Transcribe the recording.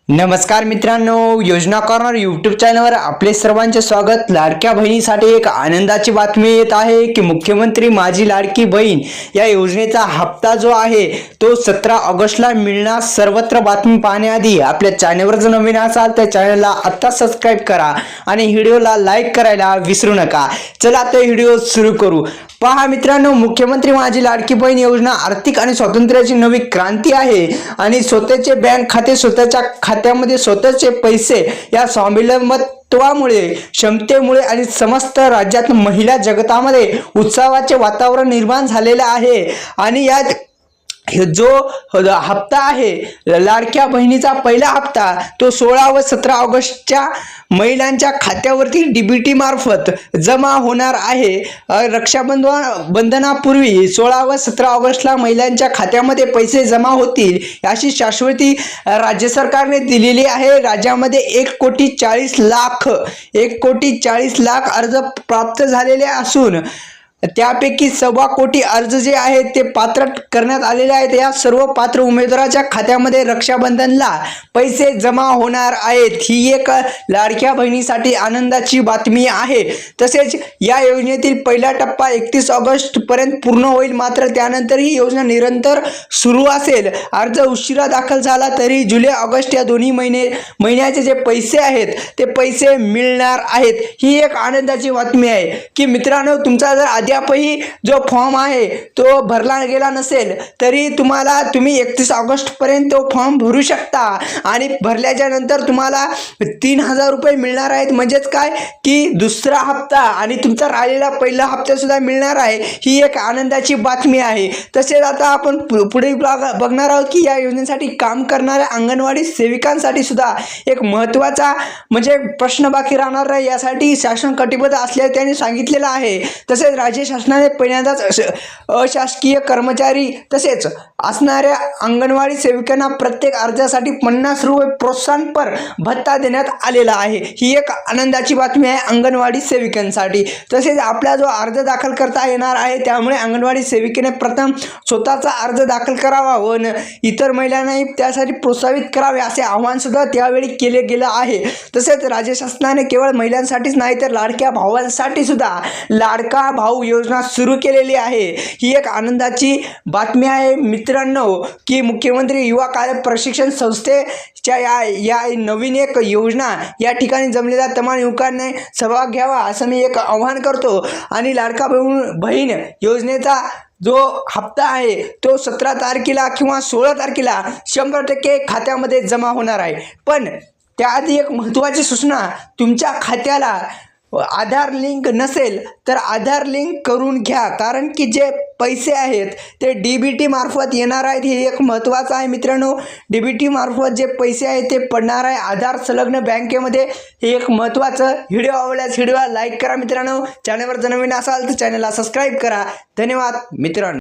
नमस्कार मित्रांनो, योजना कॉर्नर यूट्यूब चॅनलवर आपले सर्वांचे स्वागत। लाडक्या बहिणीसाठी एक आनंदाची बातमी येत आहे की मुख्यमंत्री माझी लाडकी बहीण या योजनेचा हप्ता जो आहे तो 17 ऑगस्टला मिळणार। सर्वत्र बातमी पाहण्याआधी आपल्या चॅनलवर जर नवीन असाल तर चॅनलला आता सबस्क्राइब करा आणि व्हिडिओला लाईक करायला विसरू नका। चला तर व्हिडिओ सुरू करू। पहा मित्रांनो, मुख्यमंत्री माझी लाडकी बहीण योजना आर्थिक आणि स्वातंत्र्याची नवी क्रांती आहे आणि स्वतःचे बँक खाते, स्वतःच्या खात्यामध्ये स्वतःचे पैसे या स्वावलंबत्वामुळे, क्षमतेमुळे आणि समस्त राज्यात महिला जगतामध्ये उत्सवाचे वातावरण निर्माण झालेले आहे। आणि यात जो हप्ता आहे लाडक्या बहिणीचा पहिला हप्ता तो 16 व 17 ऑगस्टच्या महिलांच्या खात्यावरती डीबीटी मार्फत जमा होणार आहे। रक्षाबंधनापूर्वी 16 व 17 ऑगस्टला महिलांच्या खात्यामध्ये पैसे जमा होतील अशी शाश्वती राज्य सरकारने दिलेली आहे। राज्यामध्ये 1,40,00,000 अर्ज प्राप्त झालेले असून त्यापैकी 1.25 कोटी अर्ज जे आहेत ते पात्र करण्यात आलेले आहेत। या सर्व पात्र उमेदवाराच्या खात्यामध्ये रक्षाबंधनला पैसे जमा होणार आहेत। ही एक लाडक्या बहिणीसाठी आनंदाची बातमी आहे। तसेच या योजनेतील पहिला टप्पा 31 ऑगस्ट पर्यंत पूर्ण होईल, मात्र त्यानंतर ही योजना निरंतर सुरू असेल। अर्ज उशिरा दाखल झाला तरी जुलै ऑगस्ट या दोन्ही महिन्याचे जे पैसे आहेत ते पैसे मिळणार आहेत। ही एक आनंदाची बातमी आहे की मित्रांनो, तुमचा जर अद्यापही जो फॉर्म आहे तो भरला गेला नसेल तरी तुम्ही 31 ऑगस्ट पर्यंत तो फॉर्म भरू शकता आणि भरल्याच्या नंतर तुम्हाला 3,000 रुपये मिळणार आहेत। म्हणजेच काय की दुसरा हप्ता आणि तुमचा राहिलेला पहिला हप्ता सुद्धा मिळणार आहे। ही एक आनंदाची बातमी आहे। तसेच आता आपण पुढे बघणार आहोत की या योजनेसाठी काम करणाऱ्या अंगणवाडी सेविकांसाठी सुद्धा एक महत्त्वाचा प्रश्न बाकी राहणार आहे। यासाठी शासन कटिबद्ध असल्याचे त्यांनी सांगितलेलं आहे। तसेच राज्य शासनाने पहिल्यांदाच अशासकीय कर्मचारी तसेच असणाऱ्या अंगणवाडी सेविकांना प्रत्येक अर्जासाठी 50 रुपये प्रोत्साहनपर भत्ता देण्यात आलेला आहे। ही एक आनंदाची बातमी आहे अंगणवाडी सेविकांसाठी। तसेच आपला जो अर्ज दाखल करता येणार आहे त्यामुळे अंगणवाडी सेविकेने प्रथम स्वतःचा अर्ज दाखल करावा व इतर महिलांनाही त्यासाठी प्रोत्साहित करावे असे आवाहन सुद्धा त्यावेळी केले गेले आहे। तसेच राज्य शासनाने केवळ महिलांसाठीच नाही तर लाडक्या भावांसाठी सुद्धा लाडका भाऊ योजना सुरू केलेली आहे। ही एक आनंदाची बातमी आहे मित्रांनो की मुख्यमंत्री युवा कार्य प्रशिक्षण संस्थेच्या या नवीन एक योजना या ठिकाणी जमलेल्या तमाम युवकांनी सहभाग घ्यावा असं मी एक आवाहन करतो। आणि लाडका बहीण योजनेचा जो हप्ता आहे तो 17 तारखेला किंवा 16 तारखेला 100% खात्यामध्ये जमा होणार आहे। पण त्याआधी एक महत्त्वाची सूचना, तुमच्या खात्याला आधार लिंक नसेल तर आधार लिंक करून घ्या, कारण की जे पैसे आहेत ते डीबीटी मार्फत येणार आहेत। हे एक महत्त्वाचं आहे मित्रांनो। डीबीटी मार्फत जे पैसे आहेत ते पडणार आहे आधार संलग्न बँकेमध्ये। हे एक महत्त्वाचं। व्हिडिओ आवडल्यास व्हिडिओला लाईक करा मित्रांनो। चॅनलवर जर नवीन असाल तर चॅनलला सबस्क्राईब करा। धन्यवाद मित्रांनो।